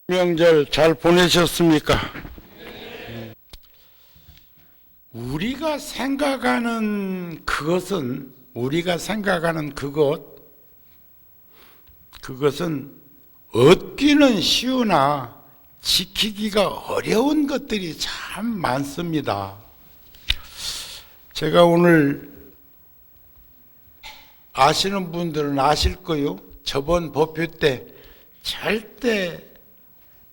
명절 잘 보내셨습니까? 우리가 생각하는 그것은 얻기는 쉬우나 지키기가 어려운 것들이 참 많습니다. 제가 오늘 아시는 분들은 아실 거요. 저번 법회 때 절대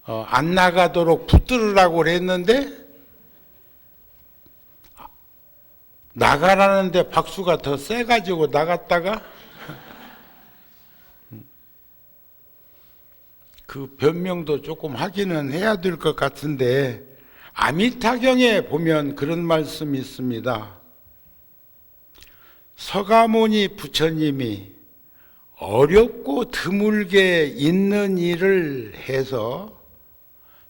안 나가도록 붙들으라고 그랬는데 나가라는데 박수가 더 세가지고 나갔다가 그 변명도 조금 하기는 해야 될 것 같은데 아미타경에 보면 그런 말씀이 있습니다. 서가모니 부처님이 어렵고 드물게 있는 일을 해서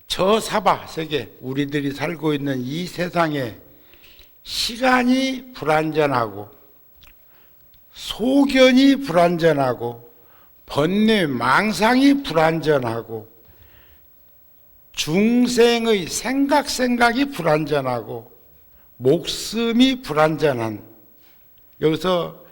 저 사바 세계, 우리들이 살고 있는 이 세상에 시간이 불완전하고 소견이 불완전하고 번뇌 망상이 불완전하고 중생의 생각이 불완전하고 목숨이 불완전한, 여기서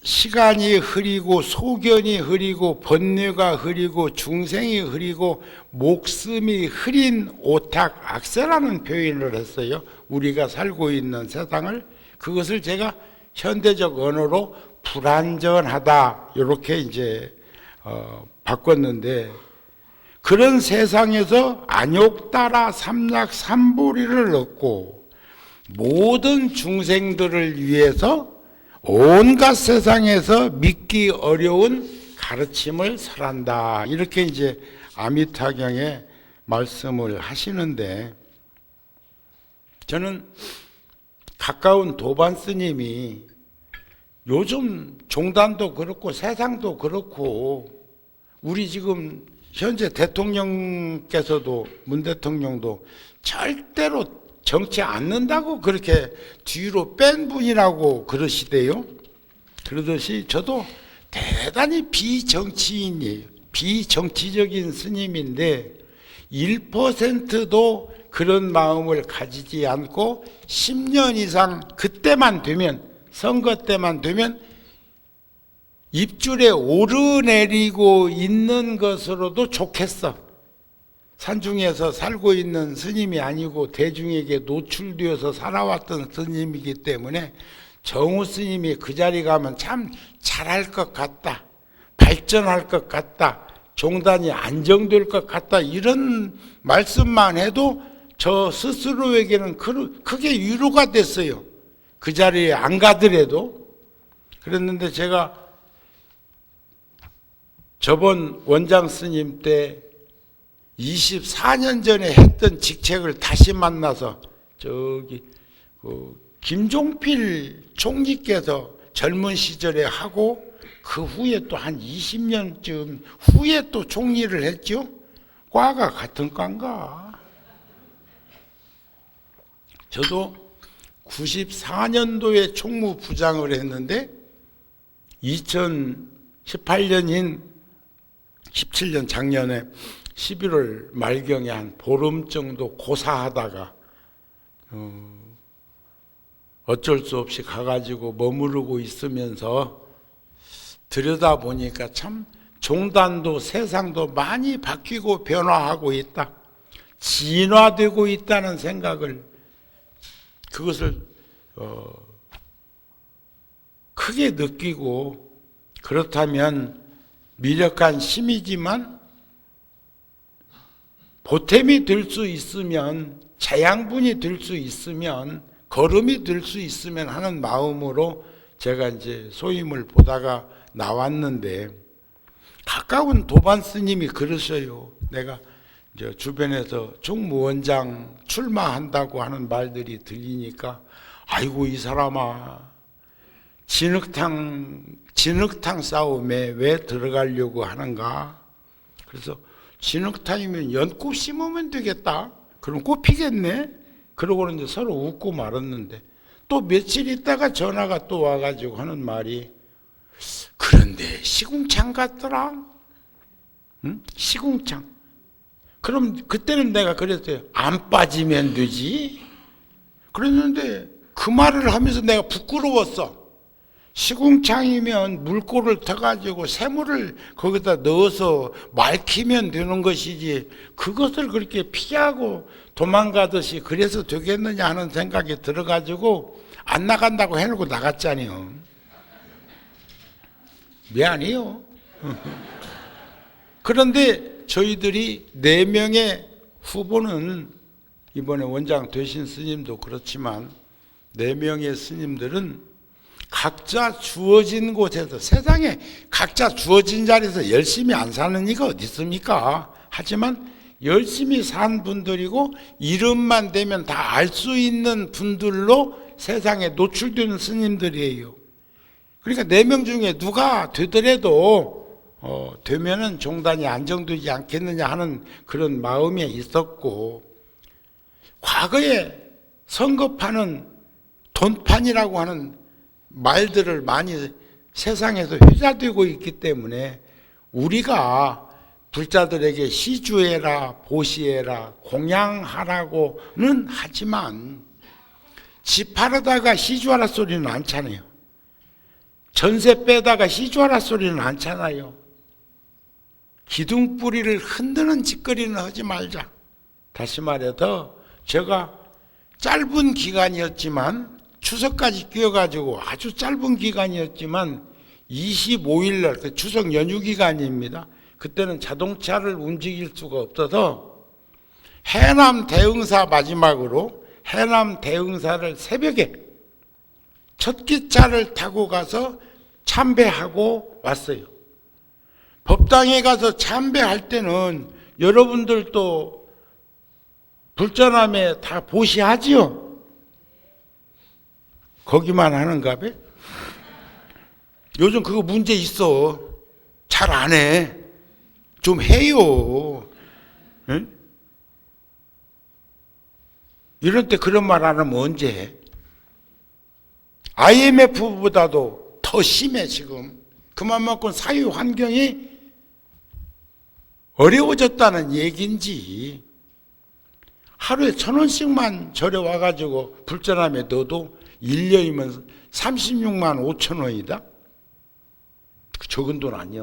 시간이 흐리고 소견이 흐리고 번뇌가 흐리고 중생이 흐리고 목숨이 흐린 오탁 악세라는 표현을 했어요. 우리가 살고 있는 세상을, 그것을 제가 현대적 언어로 불완전하다 이렇게 이제 바꿨는데, 그런 세상에서 안욕따라 삼약 삼보리를 얻고 모든 중생들을 위해서 온갖 세상에서 믿기 어려운 가르침을 설한다, 이렇게 이제 아미타경에 말씀을 하시는데, 저는 가까운 도반 스님이 요즘 종단도 그렇고 세상도 그렇고 우리 지금 현재 대통령께서도, 문 대통령도 절대로 정치 않는다고 그렇게 뒤로 뺀 분이라고 그러시대요. 그러듯이 저도 대단히 비정치인이에요. 비정치적인 스님인데 1%도 그런 마음을 가지지 않고 10년 이상 그때만 되면, 선거 때만 되면 입줄에 오르내리고 있는 것으로도 좋겠어. 산중에서 살고 있는 스님이 아니고 대중에게 노출되어서 살아왔던 스님이기 때문에 정우 스님이 그 자리 가면 참 잘할 것 같다, 발전할 것 같다, 종단이 안정될 것 같다, 이런 말씀만 해도 저 스스로에게는 크게 위로가 됐어요. 그 자리에 안 가더라도. 그랬는데 제가 저번 원장 스님 때 24년 전에 했던 직책을 다시 만나서 김종필 총리께서 젊은 시절에 하고 그 후에 또 한 20년쯤 후에 또 총리를 했죠. 과가 같은 과인가. 저도 94년도에 총무부장을 했는데 2018년인 17년 작년에 11월 말경에 한 보름 정도 고사하다가 어쩔 수 없이 가가지고 머무르고 있으면서 들여다보니까 참 종단도 세상도 많이 바뀌고 변화하고 있다, 진화되고 있다는 생각을, 그것을 크게 느끼고, 그렇다면 미력한 심이지만 보탬이 될 수 있으면, 자양분이 될 수 있으면, 걸음이 될 수 있으면 하는 마음으로 제가 이제 소임을 보다가 나왔는데, 가까운 도반 스님이 그러셔요. 내가 이제 주변에서 총무원장 출마한다고 하는 말들이 들리니까, 아이고 이 사람아, 진흙탕 싸움에 왜 들어가려고 하는가. 그래서 진흙탕이면 연꽃 심으면 되겠다, 그럼 꽃 피겠네, 그러고는 이제 서로 웃고 말았는데, 또 며칠 있다가 전화가 또 와가지고 하는 말이, 그런데 시궁창 같더라. 응? 시궁창. 그럼 그때는 내가 그랬어요. 안 빠지면 되지. 그랬는데 그 말을 하면서 내가 부끄러웠어. 시궁창이면 물꼬를 터가지고 새물을 거기다 넣어서 맑히면 되는 것이지 그것을 그렇게 피하고 도망가듯이 그래서 되겠느냐 하는 생각이 들어가지고 안 나간다고 해놓고 나갔잖아요. 미안해요. 그런데 저희들이 4명의 후보는 이번에 원장 되신 스님도 그렇지만 4명의 스님들은 각자 주어진 곳에서 세상에 각자 주어진 자리에서 열심히 안 사는 이가 어디 있습니까? 하지만 열심히 산 분들이고 이름만 되면 다 알 수 있는 분들로 세상에 노출되는 스님들이에요. 그러니까 4명 중에 누가 되더라도 되면은 종단이 안정되지 않겠느냐 하는 그런 마음이 있었고 과거에 선거판은 돈판이라고 하는 말들을 많이 세상에서 회자되고 있기 때문에 우리가 불자들에게 시주해라 보시해라 공양하라고는 하지만 집 팔아다가 시주하라 소리는 않잖아요. 전세 빼다가 시주하라 소리는 않잖아요. 기둥뿌리를 흔드는 짓거리는 하지 말자. 다시 말해서 제가 짧은 기간이었지만 추석까지 끼어가지고 아주 짧은 기간이었지만 25일 날 그 추석 연휴 기간입니다. 그때는 자동차를 움직일 수가 없어서 해남 대흥사 마지막으로 해남 대흥사를 새벽에 첫 기차를 타고 가서 참배하고 왔어요. 법당에 가서 참배할 때는 여러분들도 불전함에 다 보시하지요? 거기만 하는가 봐? 요즘 그거 문제 있어. 잘 안 해. 좀 해요. 응? 이럴 때 그런 말 안 하면 언제 해? IMF보다도 더 심해 지금. 그만큼 사회 환경이 어려워졌다는 얘기인지 하루에 1,000원씩만 절에 와가지고 불전함에 넣어도 1년이면 36만 5천 원이다? 적은 돈 아니야.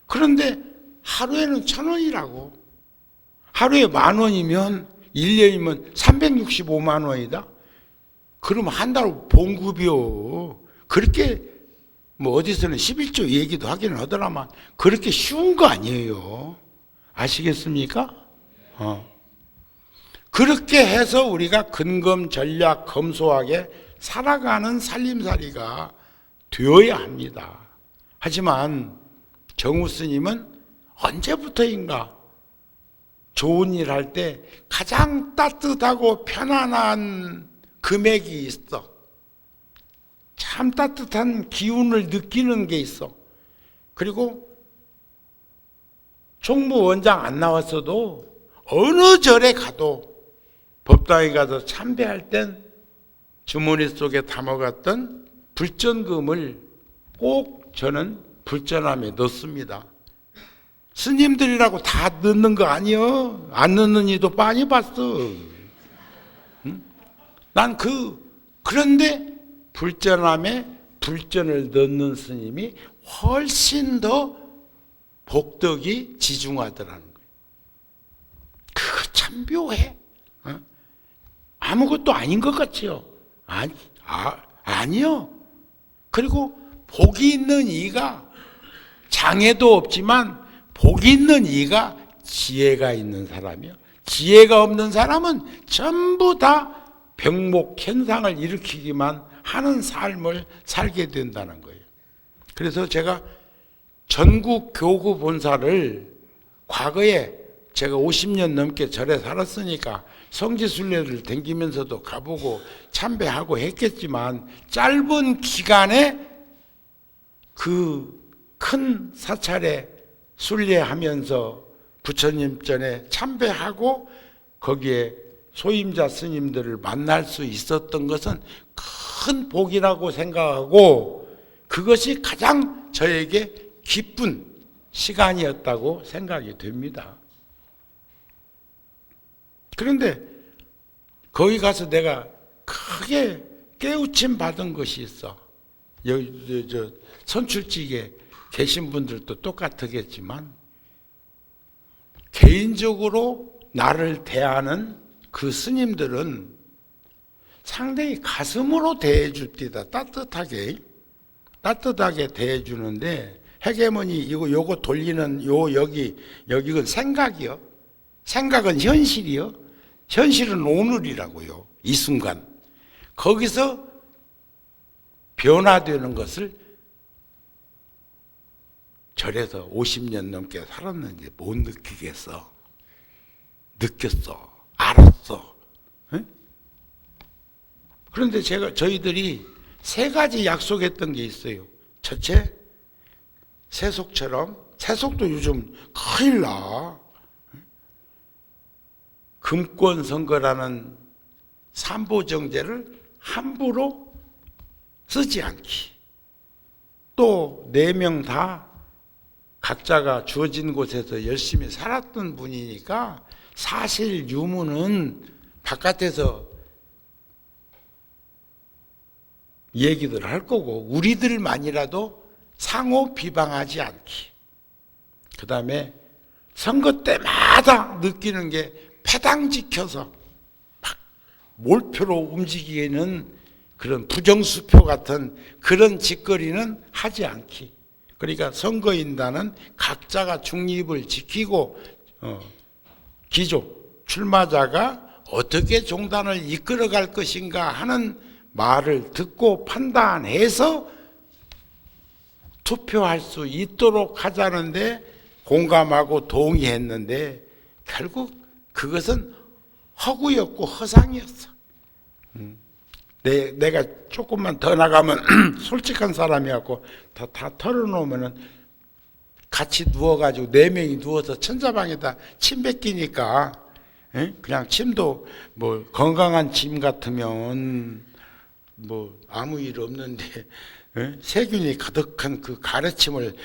그런데 하루에는 1,000원이라고. 하루에 10,000원이면 1년이면 365만 원이다? 그러면 한 달 봉급이요. 그렇게 뭐 어디서는 11조 얘기도 하기는 하더라만 그렇게 쉬운 거 아니에요. 아시겠습니까? 그렇게 해서 우리가 근검전략 검소하게 살아가는 살림살이가 되어야 합니다. 하지만 정우 스님은 언제부터인가 좋은 일 할 때 가장 따뜻하고 편안한 금액이 있어. 참 따뜻한 기운을 느끼는 게 있어. 그리고 총무원장 안 나왔어도 어느 절에 가도 법당에 가서 참배할 땐 주머니 속에 담아갔던 불전금을 꼭 저는 불전함에 넣습니다. 스님들이라고 다 넣는 거 아니요. 안 넣는 이도 많이 봤어. 응? 난 그런데 불전함에 불전을 넣는 스님이 훨씬 더 복덕이 지중하더라는 거예요. 그거 참 묘해. 아무것도 아닌 것 같지요? 아니요. 그리고 복이 있는 이가 장애도 없지만 복이 있는 이가 지혜가 있는 사람이요. 지혜가 없는 사람은 전부 다 병목 현상을 일으키기만 하는 삶을 살게 된다는 거예요. 그래서 제가 전국 교구 본사를 과거에 제가 50년 넘게 절에 살았으니까 성지순례를 댕기면서도 가보고 참배하고 했겠지만 짧은 기간에 그 큰 사찰에 순례하면서 부처님 전에 참배하고 거기에 소임자 스님들을 만날 수 있었던 것은 큰 복이라고 생각하고 그것이 가장 저에게 기쁜 시간이었다고 생각이 됩니다. 그런데 거기 가서 내가 크게 깨우침 받은 것이 있어. 저 선출직에 계신 분들도 똑같겠지만 개인적으로 나를 대하는 그 스님들은 상당히 가슴으로 대해줍니다. 따뜻하게 대해주는데 해계머니 요거 돌리는 여기는 생각이요. 생각은 현실이요. 현실은 오늘이라고요. 이 순간. 거기서 변화되는 것을 절에서 50년 넘게 살았는지 못 느끼겠어. 느꼈어. 알았어. 에? 그런데 저희들이 세 가지 약속했던 게 있어요. 첫째, 세속처럼, 세속도 요즘 큰일 나. 금권 선거라는 삼보정제를 함부로 쓰지 않기. 또 4명 다 각자가 주어진 곳에서 열심히 살았던 분이니까 사실 유무는 바깥에서 얘기들 할 거고 우리들만이라도 상호 비방하지 않기. 그 다음에 선거 때마다 느끼는 게 패당 지켜서 막 몰표로 움직이는 그런 부정수표 같은 그런 짓거리는 하지 않기. 그러니까 선거인단은 각자가 중립을 지키고 기조 출마자가 어떻게 종단을 이끌어갈 것인가 하는 말을 듣고 판단해서 투표할 수 있도록 하자는데 공감하고 동의했는데 결국 그것은 허구였고 허상이었어. 내가 조금만 더 나가면 솔직한 사람이었고 다 털어놓으면은 같이 누워가지고 4명이 누워서 천자방에다 침 뱉기니까 그냥 침도 뭐 건강한 침 같으면 뭐 아무 일 없는데 세균이 가득한 그 가래침을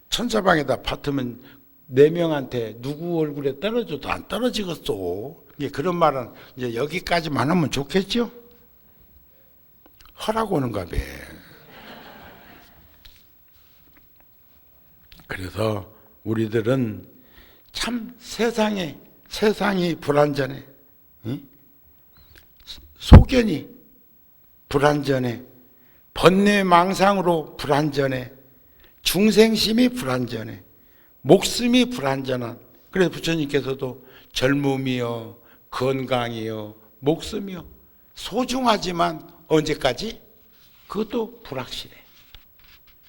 천자방에다 받으면 4명한테 누구 얼굴에 떨어져도 안 떨어지겠어. 그런 말은 이제 여기까지만 하면 좋겠죠? 허락 오는가 봐. 그래서 우리들은 참 세상이 불완전해. 소견이 불완전해. 번뇌망상으로 불완전해. 중생심이 불완전해. 목숨이 불완전한. 그래서 부처님께서도 젊음이요, 건강이요, 목숨이요. 소중하지만 언제까지? 그것도 불확실해.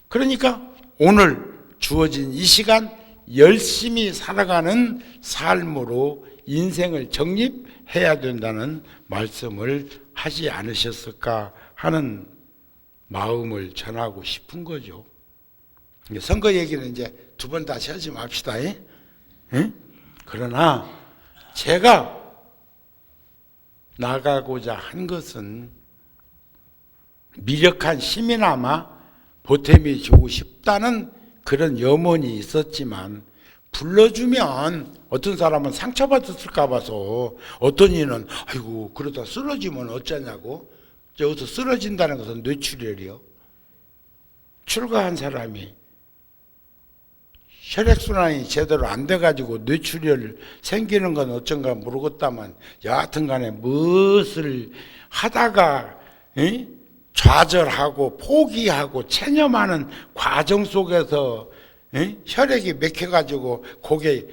그러니까 오늘 주어진 이 시간 열심히 살아가는 삶으로 인생을 정립해야 된다는 말씀을 하지 않으셨을까 하는 마음을 전하고 싶은 거죠. 선거 얘기는 이제 2번 다시 하지 맙시다. 그러나 제가 나가고자 한 것은 미력한 시민아마 보탬이 주고 싶다는 그런 염원이 있었지만 불러주면 어떤 사람은 상처받았을까 봐서 어떤 이는 아이고 그러다 쓰러지면 어쩌냐고. 여기서 쓰러진다는 것은 뇌출혈이요. 출가한 사람이 혈액순환이 제대로 안 돼가지고 뇌출혈 생기는 건 어쩐가 모르겠다만 여하튼 간에 무엇을 하다가 좌절하고 포기하고 체념하는 과정 속에서 혈액이 맥혀가지고 그게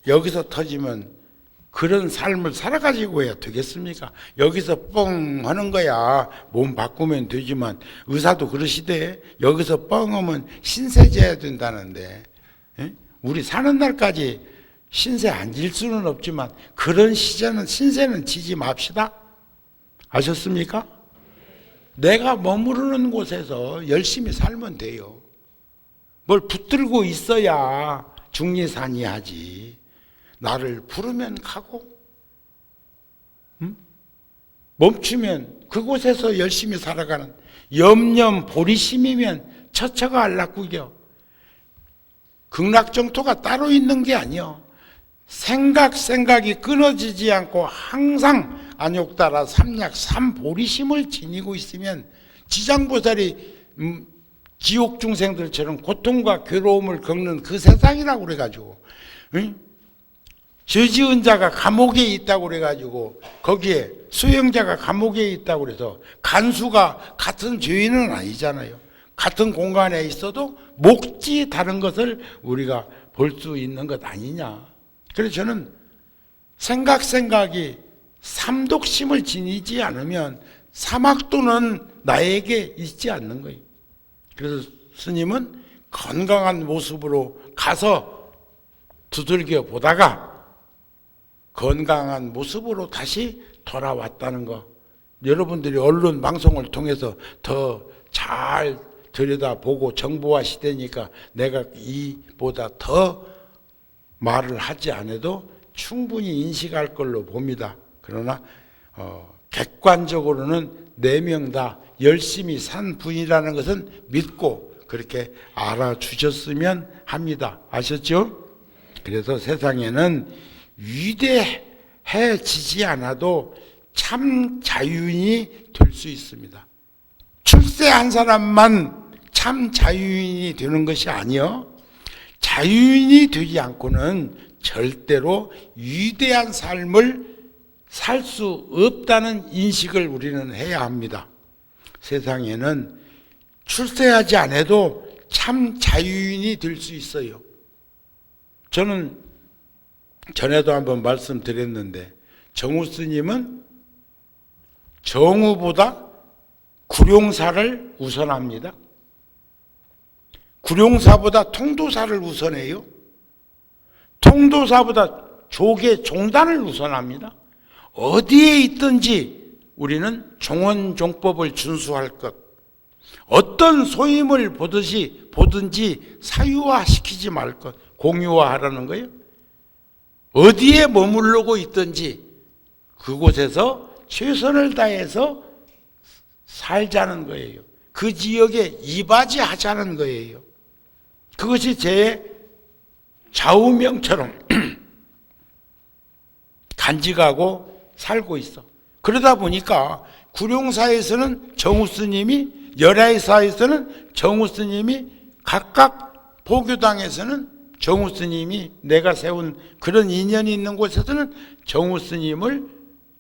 여기서 터지면 그런 삶을 살아가지고 해야 되겠습니까? 여기서 뻥 하는 거야. 몸 바꾸면 되지만 의사도 그러시대. 여기서 뻥 하면 신세 져야 된다는데 우리 사는 날까지 신세 안 질 수는 없지만 그런 신세는 지지 맙시다. 아셨습니까? 내가 머무르는 곳에서 열심히 살면 돼요. 뭘 붙들고 있어야 중리산이하지. 나를 부르면 가고 멈추면 그곳에서 열심히 살아가는 염염 보리심이면 처처가 알락구겨. 극락정토가 따로 있는 게 아니요. 생각이 끊어지지 않고 항상 안욕따라 삼약 삼보리심을 지니고 있으면 지장보살이 지옥 중생들처럼 고통과 괴로움을 겪는 그 세상이라고 그래가지고, 응? 죄지은 자가 감옥에 있다고 그래가지고 거기에 수행자가 감옥에 있다고 그래서 간수가 같은 죄인은 아니잖아요. 같은 공간에 있어도 몫이 다른 것을 우리가 볼 수 있는 것 아니냐. 그래서 저는 생각이 삼독심을 지니지 않으면 사막도는 나에게 있지 않는 거예요. 그래서 스님은 건강한 모습으로 가서 두들겨 보다가 건강한 모습으로 다시 돌아왔다는 거. 여러분들이 언론 방송을 통해서 더 잘 들여다보고 정보화 시대니까 내가 이보다 더 말을 하지 않아도 충분히 인식할 걸로 봅니다. 그러나 객관적으로는 4명 다 열심히 산 분이라는 것은 믿고 그렇게 알아주셨으면 합니다. 아셨죠? 그래서 세상에는 위대해지지 않아도 참 자유인이 될 수 있습니다. 출세한 사람만 참 자유인이 되는 것이 아니요. 자유인이 되지 않고는 절대로 위대한 삶을 살 수 없다는 인식을 우리는 해야 합니다. 세상에는 출세하지 않아도 참 자유인이 될 수 있어요. 저는 전에도 한번 말씀드렸는데 정우 스님은 정우보다 구룡사를 우선합니다. 구룡사보다 통도사를 우선해요. 통도사보다 조계 종단을 우선합니다. 어디에 있든지 우리는 종원종법을 준수할 것, 어떤 소임을 보든지 사유화시키지 말 것, 공유화하라는 거예요. 어디에 머무르고 있든지 그곳에서 최선을 다해서 살자는 거예요. 그 지역에 이바지하자는 거예요. 그것이 제 좌우명처럼 간직하고 살고 있어. 그러다 보니까 구룡사에서는 정우 스님이, 열애사에서는 정우 스님이, 각각 보교당에서는 정우 스님이, 내가 세운 그런 인연이 있는 곳에서는 정우 스님을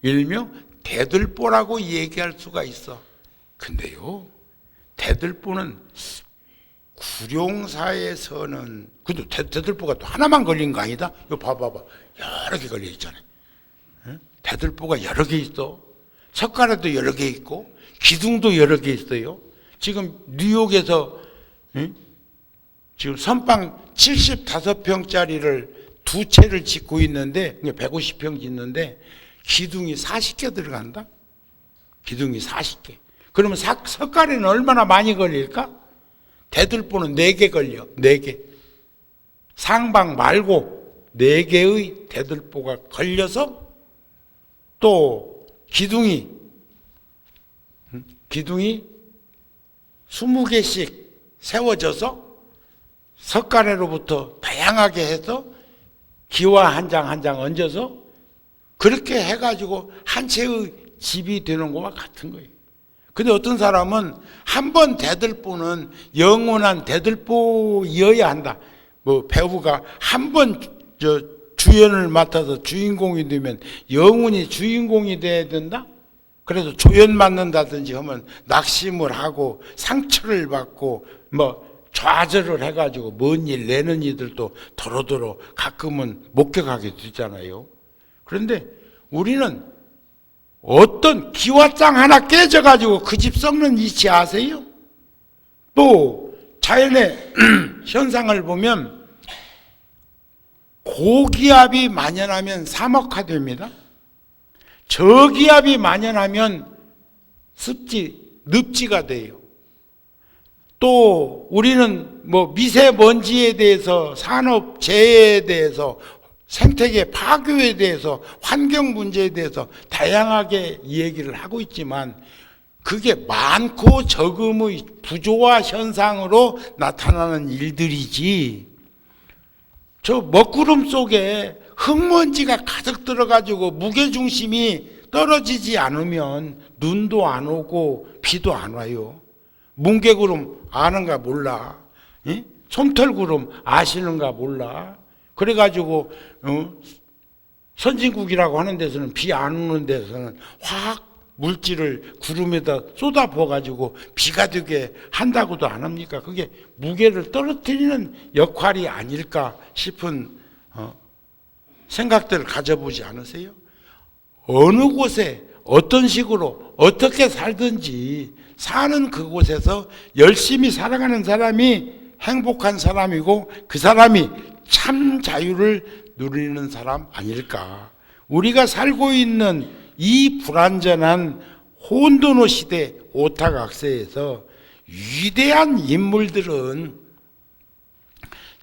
일명 대들보라고 얘기할 수가 있어. 근데요, 대들보는 구룡사에서는, 근데 대들보가 또 하나만 걸린 거 아니다? 이거 봐봐봐. 여러 개 걸려 있잖아요. 대들보가 여러 개 있어. 석가래도 여러 개 있고, 기둥도 여러 개 있어요. 지금 뉴욕에서, 지금 선방 75평짜리를 2채를 짓고 있는데, 150평 짓는데, 기둥이 40개 들어간다? 기둥이 40개. 그러면 석가래는 얼마나 많이 걸릴까? 대들보는 4개 걸려. 4개. 상방 말고 4개의 대들보가 걸려서 또 기둥이 20개씩 세워져서 석가래로부터 다양하게 해서 기와 한 장 한 장 얹어서 그렇게 해가지고 한 채의 집이 되는 것과 같은 거예요. 근데 어떤 사람은 한 번 대들보는 영원한 대들보여야 한다. 뭐 배우가 한 번 주연을 맡아서 주인공이 되면 영원히 주인공이 돼야 된다? 그래서 조연 맡는다든지 하면 낙심을 하고 상처를 받고 뭐 좌절을 해가지고 먼 일 내는 이들도 도로도로 가끔은 목격하게 되잖아요. 그런데 우리는 어떤 기와장 하나 깨져가지고 그 집 썩는 이치 아세요? 또 자연의 현상을 보면 고기압이 만연하면 사막화됩니다. 저기압이 만연하면 습지가 돼요. 또 우리는 뭐 미세먼지에 대해서, 산업재해에 대해서, 생태계 파괴에 대해서, 환경 문제에 대해서 다양하게 얘기를 하고 있지만 그게 많고 적음의 부조화 현상으로 나타나는 일들이지 저 먹구름 속에 흙먼지가 가득 들어가지고 무게중심이 떨어지지 않으면 눈도 안 오고 비도 안 와요. 뭉게구름 아는가 몰라. 예? 솜털구름 아시는가 몰라. 그래가지고 선진국이라고 하는 데서는 비 안 오는 데서는 확 물질을 구름에다 쏟아부어가지고 비가 되게 한다고도 안 합니까? 그게 무게를 떨어뜨리는 역할이 아닐까 싶은 생각들을 가져보지 않으세요? 어느 곳에 어떤 식으로 어떻게 살든지 사는 그곳에서 열심히 살아가는 사람이 행복한 사람이고 그 사람이 참 자유를 누리는 사람 아닐까. 우리가 살고 있는 이 불완전한 혼돈의 시대 오타각세에서 위대한 인물들은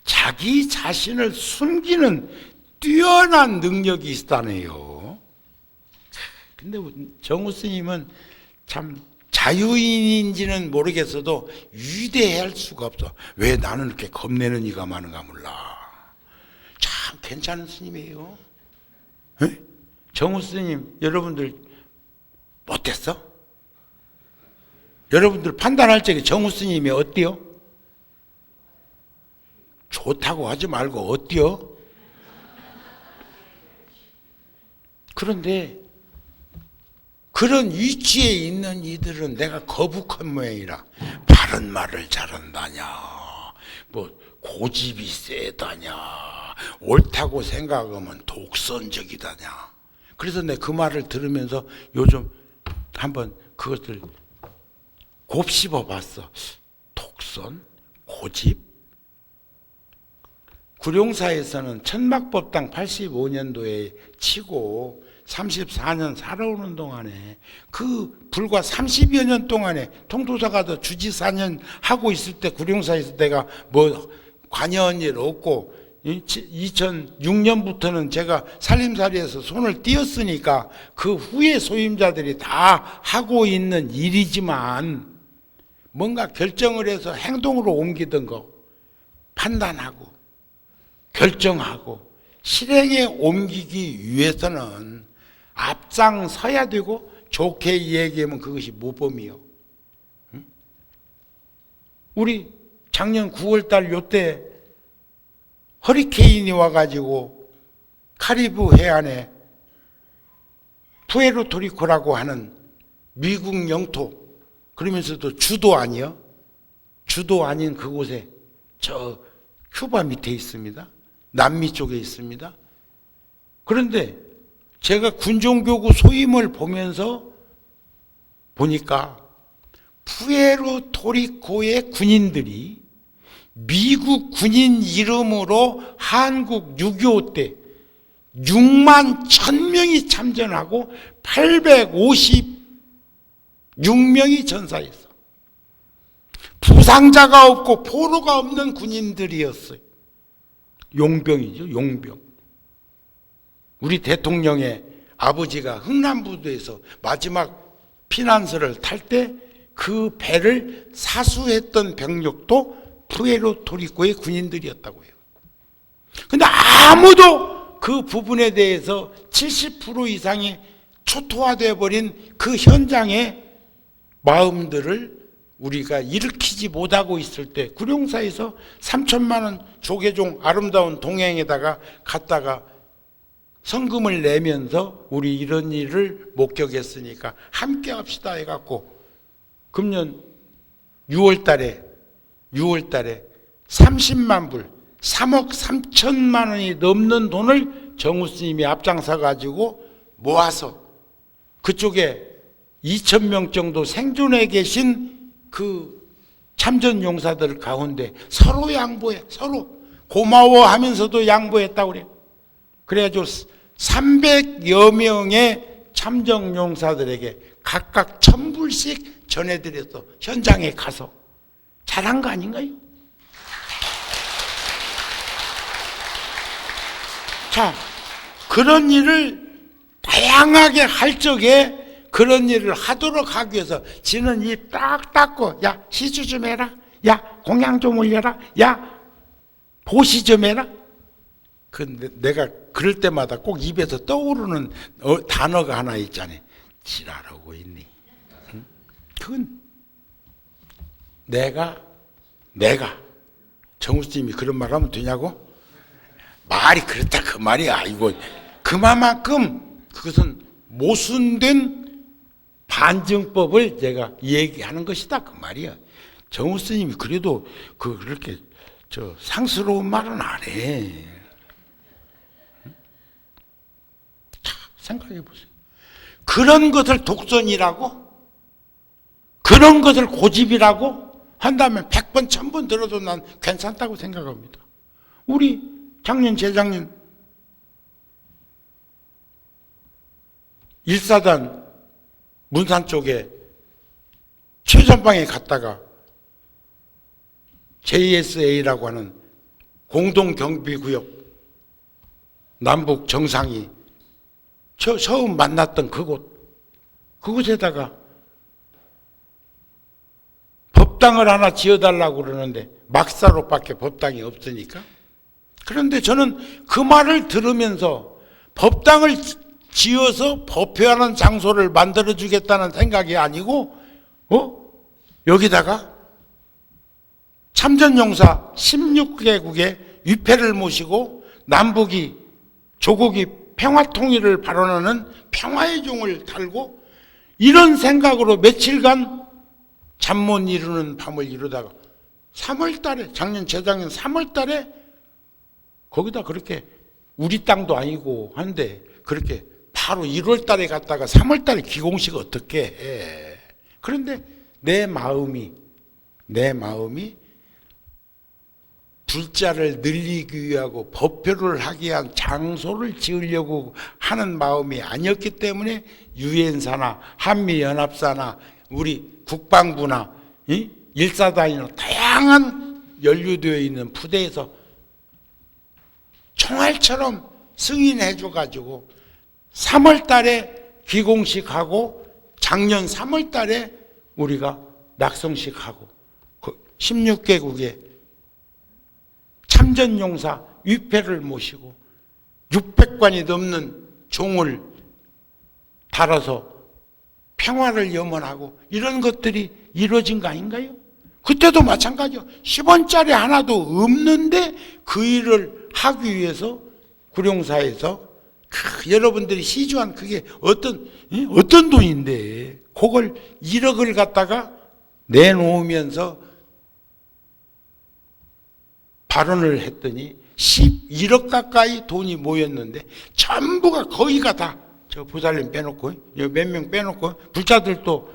자기 자신을 숨기는 뛰어난 능력이 있다네요. 근데 정우 스님은 참 자유인인지는 모르겠어도 위대할 수가 없어. 왜 나는 이렇게 겁내는 이가 많은가 몰라. 참 괜찮은 스님이에요. 에? 정우 스님 여러분들 어땠어? 여러분들 판단할 적에 정우 스님이 어때요? 좋다고 하지 말고 어때요? 그런데 그런 위치에 있는 이들은 내가 거북한 모양이라 바른 말을 잘한다냐, 뭐 고집이 세다냐, 옳다고 생각하면 독선적이다냐. 그래서 내가 그 말을 들으면서 요즘 한번 그것을 곱씹어 봤어. 독선? 고집? 구룡사에서는 천막법당 85년도에 치고 34년 살아오는 동안에 그 불과 30여 년 동안에 통도사가 주지사년 하고 있을 때 구룡사에서 내가 뭐 관여한 일 없고 2006년부터는 제가 살림살이에서 손을 띄었으니까 그 후에 소임자들이 다 하고 있는 일이지만 뭔가 결정을 해서 행동으로 옮기던 거 판단하고 결정하고 실행에 옮기기 위해서는 앞장서야 되고 좋게 얘기하면 그것이 모범이요. 우리 작년 9월달 요때 허리케인이 와가지고 카리브 해안에 푸에르토리코라고 하는 미국 영토, 그러면서도 주도 아니요? 주도 아닌 그곳에 저 큐바 밑에 있습니다. 남미 쪽에 있습니다. 그런데 제가 군종교구 소임을 보면서 보니까 푸에르토리코의 군인들이 미국 군인 이름으로 한국 6.25 때 6만 1,000명이 참전하고 856명이 전사했어. 부상자가 없고 포로가 없는 군인들이었어요. 용병이죠, 용병. 우리 대통령의 아버지가 흥남부두에서 마지막 피난서를 탈 때 그 배를 사수했던 병력도 푸에르토리코의 군인들이었다고 해요. 근데 아무도 그 부분에 대해서 70% 이상이 초토화되어 버린 그 현장의 마음들을 우리가 일으키지 못하고 있을 때 구룡사에서 3천만 원 조계종 아름다운 동행에다가 갔다가 성금을 내면서 우리 이런 일을 목격했으니까 함께 합시다 해갖고 금년 6월 달에 30만 불 3억 3천만 원이 넘는 돈을 정우 스님이 앞장서 가지고 모아서 그쪽에 2,000명 정도 생존해 계신 그 참전 용사들 가운데 서로 양보해, 서로 고마워하면서도 양보했다고 그래요. 그래가지고 300여 명의 참전 용사들에게 각각 1,000불씩 전해드렸어. 현장에 가서. 잘한 거 아닌가요? 자, 그런 일을 다양하게 할 적에 그런 일을 하도록 하기 위해서 지는 입 딱 닫고, 야, 시주 좀 해라. 야, 공양 좀 올려라. 야, 보시 좀 해라. 내가 그럴 때마다 꼭 입에서 떠오르는 단어가 하나 있잖아요. 지랄하고 있니? 응? 그건 내가 정우스님이 그런 말 하면 되냐고? 말이 그렇다 그 말이야. 이거 그만큼 그것은 모순된 반증법을 제가 얘기하는 것이다 그 말이야. 정우스님이 그래도 그렇게 상스러운 말은 안 해. 생각해 보세요. 그런 것을 독선이라고? 그런 것을 고집이라고 한다면 100번, 1000번 들어도 난 괜찮다고 생각합니다. 우리 작년, 재작년 일사단 문산 쪽에 최전방에 갔다가 JSA라고 하는 공동경비구역 남북 정상이 처음 만났던 그곳에다가 법당을 하나 지어달라고 그러는데 막사로밖에 법당이 없으니까. 그런데 저는 그 말을 들으면서 법당을 지어서 법회하는 장소를 만들어주겠다는 생각이 아니고 여기다가 참전용사 16개국의 위패를 모시고 남북이 조국이 평화통일을 발언하는 평화의 종을 달고 이런 생각으로 며칠간 잠 못 이루는 밤을 이루다가 3월달에 작년 재작년 3월달에 거기다 그렇게 우리 땅도 아니고 한데 그렇게 바로 1월달에 갔다가 3월달에 기공식 어떻게 해. 그런데 내 마음이 불자를 늘리기 위하고 법표를 하기 위한 장소를 지으려고 하는 마음이 아니었기 때문에 유엔사나 한미연합사나 우리 국방부나 일사단이나 다양한 연루되어 있는 부대에서 총알처럼 승인해줘가지고 3월 달에 기공식하고 작년 3월 달에 우리가 낙성식하고 16개국의 참전용사 위패를 모시고 600관이 넘는 종을 달아서 평화를 염원하고 이런 것들이 이루어진 거 아닌가요? 그때도 마찬가지요. 10원짜리 하나도 없는데 그 일을 하기 위해서 구룡사에서 여러분들이 시주한 그게 어떤 돈인데 그걸 1억을 갖다가 내놓으면서 발언을 했더니 11억 가까이 돈이 모였는데 전부가 거의가 다 저 부살림 빼놓고 몇 명 빼놓고 불자들도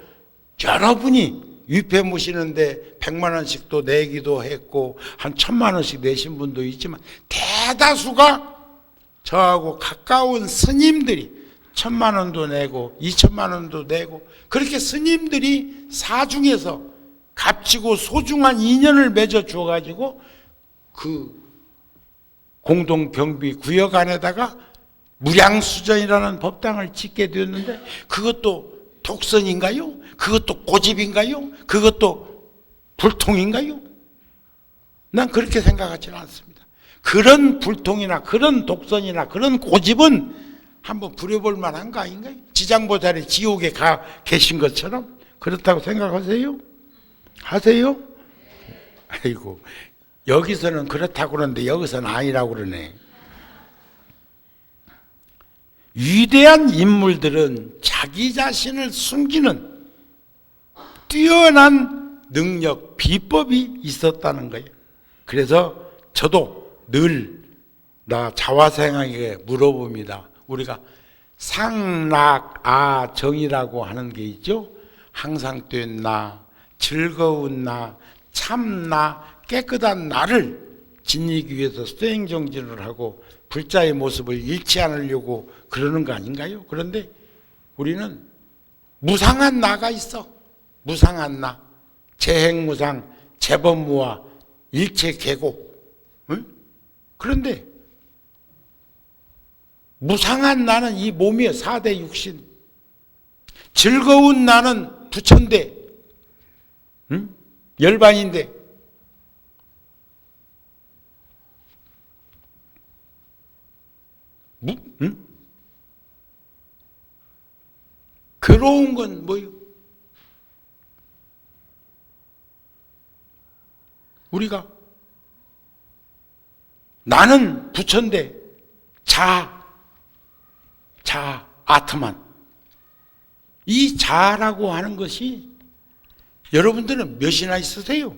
여러분이 위패 모시는데 100만 원씩도 내기도 했고 한 1000만 원씩 내신 분도 있지만 대다수가 저하고 가까운 스님들이 1000만 원도 내고 2000만 원도 내고 그렇게 스님들이 사중에서 값지고 소중한 인연을 맺어 주어가지고 그 공동경비 구역 안에다가 무량수전이라는 법당을 짓게 되었는데 그것도 독선인가요? 그것도 고집인가요? 그것도 불통인가요? 난 그렇게 생각하지는 않습니다. 그런 불통이나 그런 독선이나 그런 고집은 한번 부려볼 만한 거 아닌가요? 지장보살이 지옥에 가 계신 것처럼 그렇다고 생각하세요? 하세요? 아이고 여기서는 그렇다고 그러는데 여기서는 아니라고 그러네. 위대한 인물들은 자기 자신을 숨기는 뛰어난 능력, 비법이 있었다는 거예요. 그래서 저도 늘 나 자화생에게 물어봅니다. 우리가 상락아정이라고 하는 게 있죠. 항상 된 나, 즐거운 나, 참나, 깨끗한 나를 지니기 위해서 수행정진을 하고 불자의 모습을 잃지 않으려고 그러는 거 아닌가요? 그런데 우리는 무상한 나가 있어. 무상한 나. 재행무상, 재범무화, 일체계고. 응? 그런데 무상한 나는 이 몸이에요. 4대 육신. 즐거운 나는 부처인데, 응? 열반인데, 응? 괴로운 건 뭐요? 우리가 나는 부처인데 아트만. 이 자라고 하는 것이 여러분들은 몇이나 있으세요?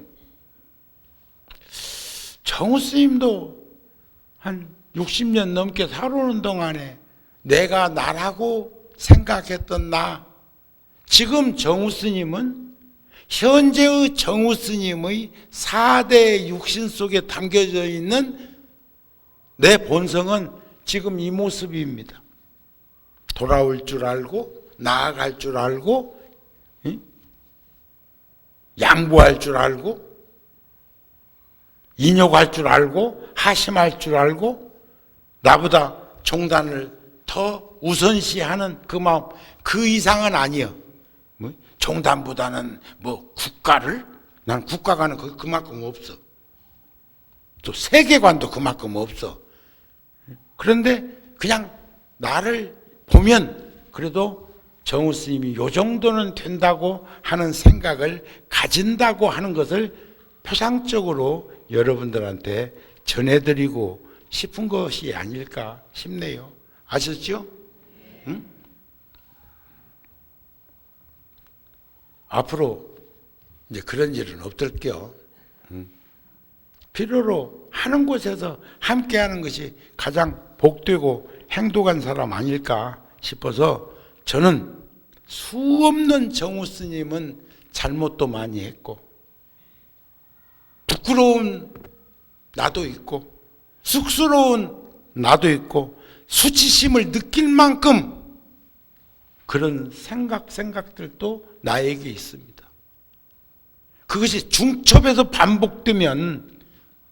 정우 스님도 한 60년 넘게 살아오는 동안에 내가 나라고 생각했던 나, 지금 정우 스님은 현재의 정우 스님의 4대 육신 속에 담겨져 있는 내 본성은 지금 이 모습입니다. 돌아올 줄 알고, 나아갈 줄 알고, 양보할 줄 알고, 인욕할 줄 알고, 하심할 줄 알고, 나보다 종단을 더 우선시하는 그 마음, 그 이상은 아니요. 종단보다는 국가를, 난 국가가는 그만큼 없어. 또 세계관도 그만큼 없어. 그런데 그냥 나를 보면 그래도 정우 스님이 요 정도는 된다고 하는 생각을 가진다고 하는 것을 표상적으로 여러분들한테 전해드리고 싶은 것이 아닐까 싶네요. 아셨죠? 응? 앞으로 이제 그런 일은 없을게요. 필요로 하는 곳에서 함께 하는 것이 가장 복되고 행복한 사람 아닐까 싶어서 저는 수없는 정우 스님은 잘못도 많이 했고 부끄러운 나도 있고 쑥스러운 나도 있고 수치심을 느낄 만큼 그런 생각들도 나에게 있습니다. 그것이 중첩에서 반복되면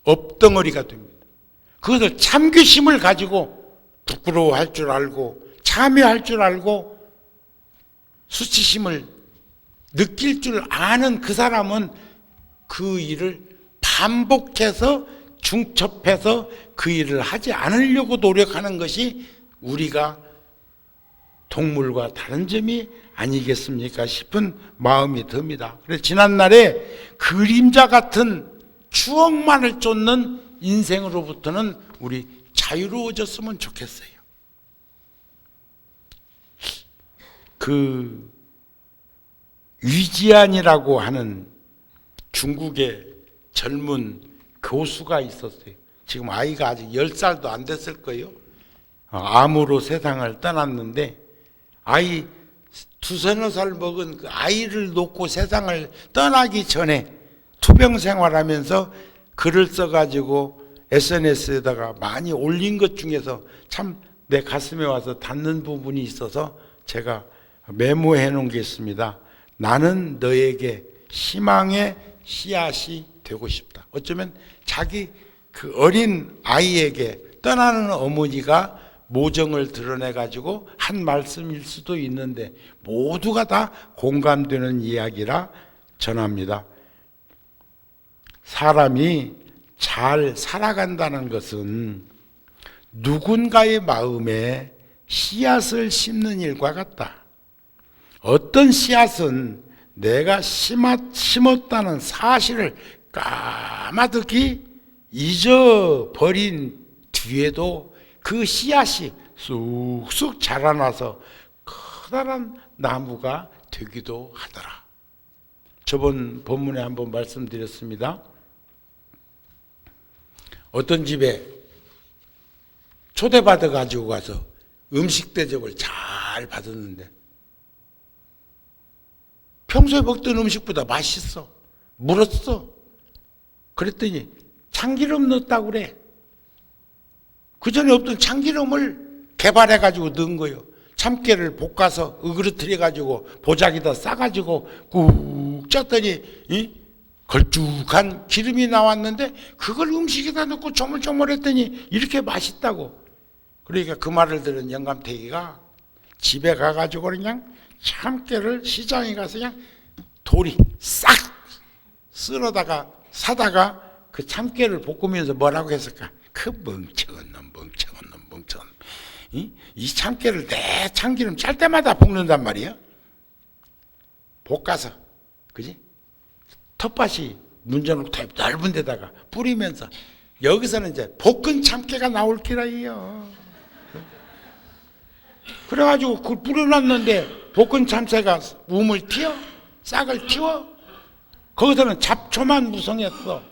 업덩어리가 됩니다. 그것을 참귀심을 가지고 부끄러워할 줄 알고 참여할 줄 알고 수치심을 느낄 줄 아는 그 사람은 그 일을 반복해서 중첩해서 그 일을 하지 않으려고 노력하는 것이 우리가 동물과 다른 점이 아니겠습니까 싶은 마음이 듭니다. 그래서 지난날에 그림자 같은 추억만을 쫓는 인생으로부터는 우리 자유로워졌으면 좋겠어요. 그 위지안이라고 하는 중국의 젊은 교수가 있었어요. 지금 아이가 아직 10살도 안 됐을 거예요. 암으로 세상을 떠났는데 아이 두서너 살 먹은 그 아이를 놓고 세상을 떠나기 전에 투병 생활하면서 글을 써가지고 SNS에다가 많이 올린 것 중에서 참 내 가슴에 와서 닿는 부분이 있어서 제가 메모해 놓은 게 있습니다. 나는 너에게 희망의 씨앗이 되고 싶다. 어쩌면 자기 그 어린 아이에게 떠나는 어머니가 모정을 드러내가지고 한 말씀일 수도 있는데 모두가 다 공감되는 이야기라 전합니다. 사람이 잘 살아간다는 것은 누군가의 마음에 씨앗을 심는 일과 같다. 어떤 씨앗은 내가 심었다는 사실을 까마득히 잊어버린 뒤에도 그 씨앗이 쑥쑥 자라나서 커다란 나무가 되기도 하더라. 저번 본문에 한번 말씀드렸습니다. 어떤 집에 초대받아 가지고 가서 음식 대접을 잘 받았는데 평소에 먹던 음식보다 맛있어. 물었어. 그랬더니 참기름 넣었다고 그래. 그 전에 없던 참기름을 개발해 가지고 넣은 거예요. 참깨를 볶아서 으그러뜨려 가지고 보자기다 싸가지고 꾹 쪘더니 걸쭉한 기름이 나왔는데 그걸 음식에다 넣고 조물조물했더니 이렇게 맛있다고. 그러니까 그 말을 들은 영감태기가 집에 가가지고 그냥 참깨를 시장에 가서 그냥 돌이 싹 쓸어다가 사다가 그 참깨를 볶으면서 뭐라고 했을까? 그 멍청한 놈. 이 참깨를 내 참기름 짤 때마다 볶는단 말이에요. 볶아서, 그지? 텃밭이 문전을 넓은 데다가 뿌리면서 여기서는 이제 볶은 참깨가 나올 기라예요. 그래가지고 그걸 뿌려놨는데 볶은 참깨가 우물 튀어? 싹을 틔워? 거기서는 잡초만 무성했어.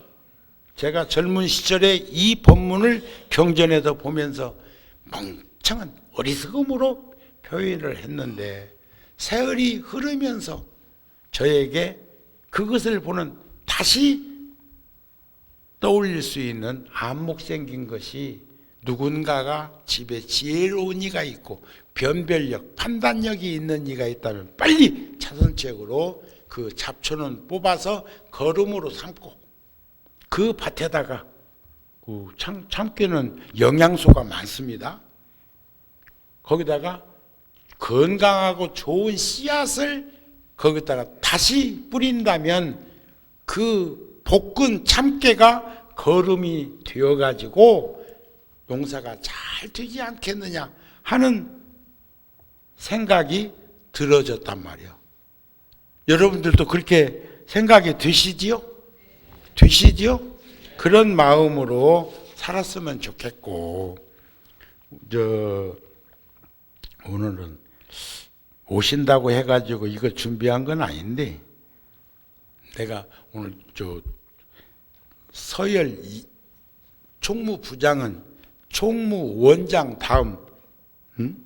제가 젊은 시절에 이 본문을 경전에서 보면서 멍청한 어리석음으로 표현을 했는데 세월이 흐르면서 저에게 그것을 보는 다시 떠올릴 수 있는 안목 생긴 것이 누군가가 집에 지혜로운 이가 있고 변별력, 판단력이 있는 이가 있다면 빨리 차선책으로 그 잡초는 뽑아서 거름으로 삼고 그 밭에다가 그 참깨는 영양소가 많습니다. 거기다가 건강하고 좋은 씨앗을 거기다가 다시 뿌린다면 그 볶은 참깨가 거름이 되어가지고 농사가 잘 되지 않겠느냐 하는 생각이 들어졌단 말이에요. 여러분들도 그렇게 생각이 드시지요? 되시지요? 그런 마음으로 살았으면 좋겠고, 오늘은 오신다고 해가지고 이거 준비한 건 아닌데, 내가 오늘 서열 총무부장은 총무원장 다음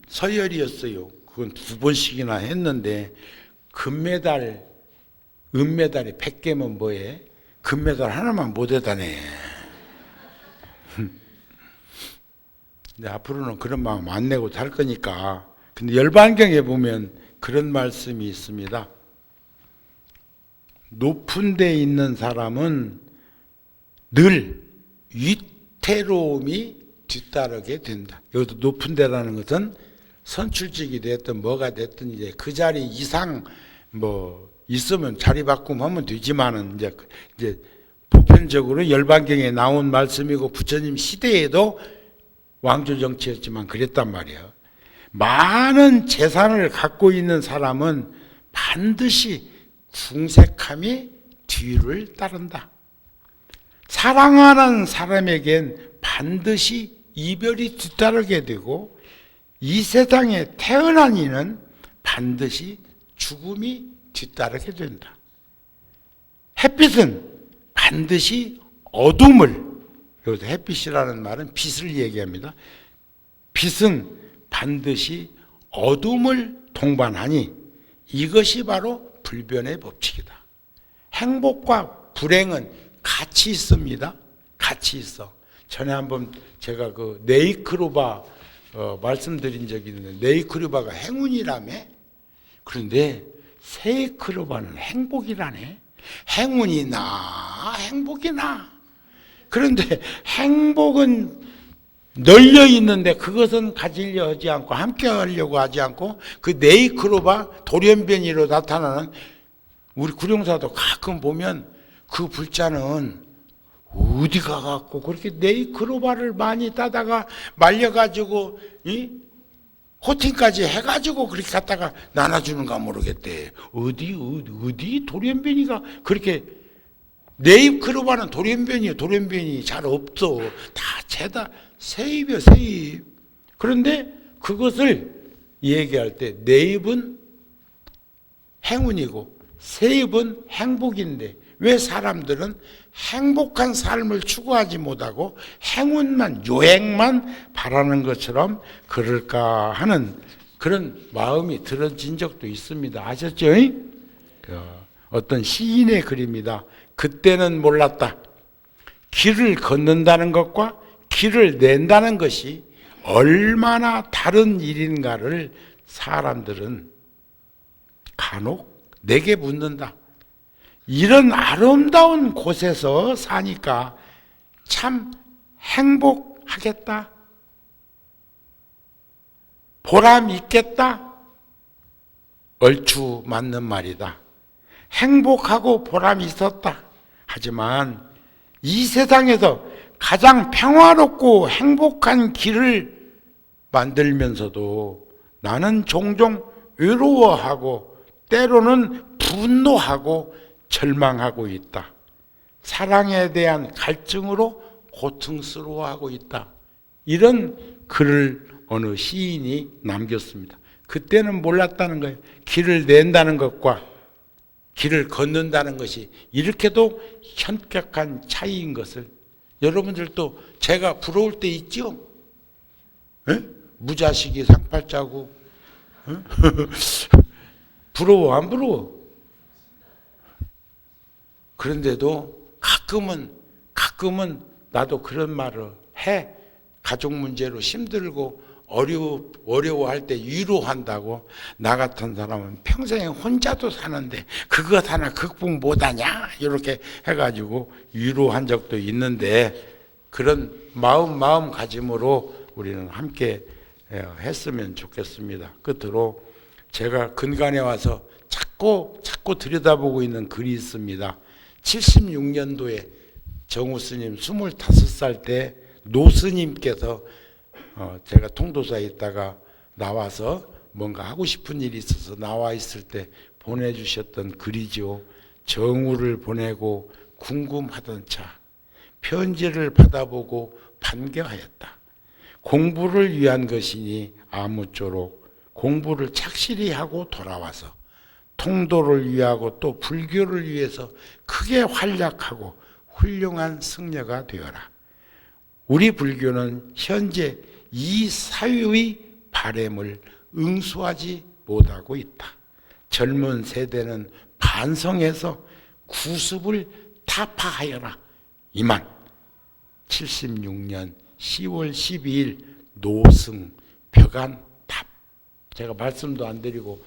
서열이었어요. 그건 2번씩이나 했는데 금메달, 은메달이 100개면 뭐해? 금메달 하나만 못해다네. 근데 앞으로는 그런 마음 안 내고 살 거니까. 근데 열반경에 보면 그런 말씀이 있습니다. 높은 데 있는 사람은 늘 위태로움이 뒤따르게 된다. 여기도 높은 데라는 것은 선출직이 됐든 뭐가 됐든 이제 그 자리 이상 뭐 있으면 자리 바꿈하면 되지만은 이제 보편적으로 열반경에 나온 말씀이고 부처님 시대에도 왕조 정치였지만 그랬단 말이에요. 많은 재산을 갖고 있는 사람은 반드시 궁색함이 뒤를 따른다. 사랑하는 사람에겐 반드시 이별이 뒤따르게 되고 이 세상에 태어난 이는 반드시 죽음이 뒤따르게 된다. 햇빛은 반드시 어둠을, 여기서 햇빛이라는 말은 빛을 얘기합니다. 빛은 반드시 어둠을 동반하니 이것이 바로 불변의 법칙이다. 행복과 불행은 같이 있습니다. 같이 있어. 전에 한번 제가 그 네이크루바 말씀드린 적이 있는데 네이크루바가 행운이라며? 그런데 세이크루바는 행복이라네. 행운이 나 행복이 나. 그런데 행복은 널려 있는데 그것은 가지려 하지 않고 함께 하려고 하지 않고 그 네이크루바 돌연변이로 나타나는 우리 구룡사도 가끔 보면 그 불자는 어디 가갖고 그렇게 네이크루바를 많이 따다가 말려가지고 코팅까지 해가지고 그렇게 갖다가 나눠주는가 모르겠대. 어디 돌연변이가 그렇게 네이크루바는 돌연변이에요. 돌연변이 잘 없어. 다 죄다 세입이요, 세입. 그런데 그것을 얘기할 때 네입은 행운이고 세입은 행복인데 왜 사람들은 행복한 삶을 추구하지 못하고 행운만, 요행만 바라는 것처럼 그럴까 하는 그런 마음이 들어진 적도 있습니다. 아셨죠? 어떤 시인의 글입니다. 그때는 몰랐다. 길을 걷는다는 것과 길을 낸다는 것이 얼마나 다른 일인가를 사람들은 간혹 내게 묻는다. 이런 아름다운 곳에서 사니까 참 행복하겠다. 보람 있겠다. 얼추 맞는 말이다. 행복하고 보람이 있었다. 하지만 이 세상에서 가장 평화롭고 행복한 길을 만들면서도 나는 종종 외로워하고 때로는 분노하고 절망하고 있다. 사랑에 대한 갈증으로 고통스러워하고 있다. 이런 글을 어느 시인이 남겼습니다. 그때는 몰랐다는 거예요. 길을 낸다는 것과 길을 걷는다는 것이 이렇게도 현격한 차이인 것을. 여러분들도 제가 부러울 때 있죠? 에? 무자식이 상팔자고 부러워 안 부러워? 그런데도 가끔은 나도 그런 말을 해. 가족 문제로 힘들고 어려워할 때 위로한다고. 나 같은 사람은 평생에 혼자도 사는데 그것 하나 극복 못하냐 이렇게 해가지고 위로한 적도 있는데, 그런 마음가짐으로 우리는 함께 했으면 좋겠습니다. 끝으로 제가 근간에 와서 자꾸 들여다보고 있는 글이 있습니다. 76년도에 정우 스님 25살 때 노 스님께서 제가 통도사에 있다가 나와서 뭔가 하고 싶은 일이 있어서 나와 있을 때 보내주셨던 글이죠. 정우를 보내고 궁금하던 차 편지를 받아보고 반겨하였다. 공부를 위한 것이니 아무쪼록 공부를 착실히 하고 돌아와서 통도를 위하고 또 불교를 위해서 크게 활약하고 훌륭한 승려가 되어라. 우리 불교는 현재 이 사회의 바램을 응수하지 못하고 있다. 젊은 세대는 반성해서 구습을 타파하여라. 이만 76년 10월 12일 노승 벽안탑. 제가 말씀도 안 드리고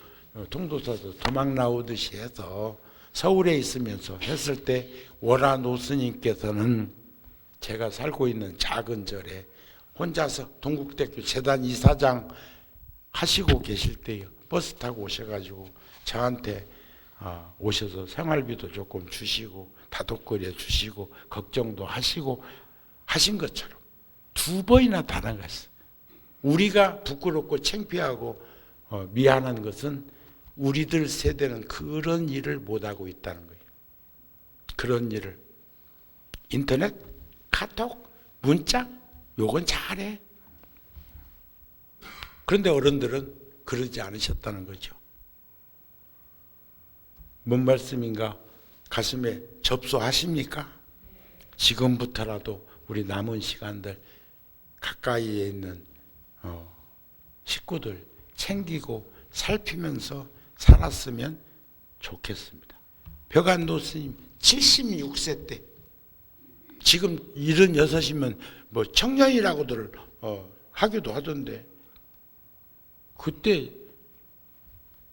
통도사도 도망 나오듯이 해서 서울에 있으면서 했을 때 월화 노스님께서는 제가 살고 있는 작은 절에 혼자서 동국대교 재단 이사장 하시고 계실 때요, 버스 타고 오셔가지고 저한테 오셔서 생활비도 조금 주시고 다독거려 주시고 걱정도 하시고 하신 것처럼 2번이나 달아갔어요. 우리가 부끄럽고 창피하고 미안한 것은 우리들 세대는 그런 일을 못하고 있다는 거예요. 그런 일을 인터넷, 카톡, 문자 요건 잘해. 그런데 어른들은 그러지 않으셨다는 거죠. 뭔 말씀인가 가슴에 접수하십니까? 지금부터라도 우리 남은 시간들 가까이에 있는 식구들 챙기고 살피면서 살았으면 좋겠습니다. 벽안도 스님 76세 때, 지금 76이면 뭐 청년이라고들 하기도 하던데, 그때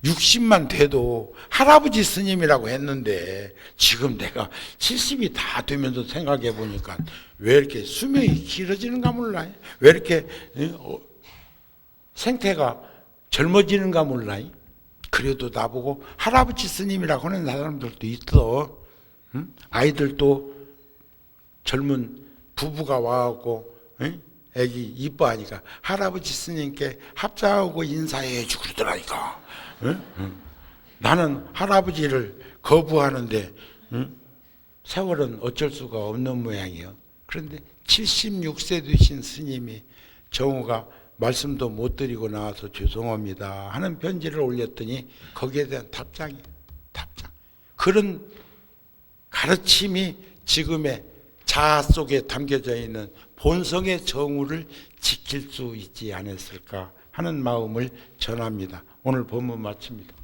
60만 돼도 할아버지 스님이라고 했는데 지금 내가 70이 다 되면서 생각해 보니까 왜 이렇게 수명이 길어지는가 몰라. 왜 이렇게 생태가 젊어지는가 몰라. 그래도 나보고 할아버지 스님이라고 하는 사람들도 있어. 응? 아이들도 젊은 부부가 와갖고 애기 이뻐하니까 할아버지 스님께 합장하고 인사해 주고 그러더라니까. 응? 나는 할아버지를 거부하는데 세월은 어쩔 수가 없는 모양이에요. 그런데 76세 되신 스님이 정우가 말씀도 못 드리고 나와서 죄송합니다 하는 편지를 올렸더니 거기에 대한 답장. 그런 가르침이 지금의 자아 속에 담겨져 있는 본성의 정우를 지킬 수 있지 않았을까 하는 마음을 전합니다. 오늘 본문 마칩니다.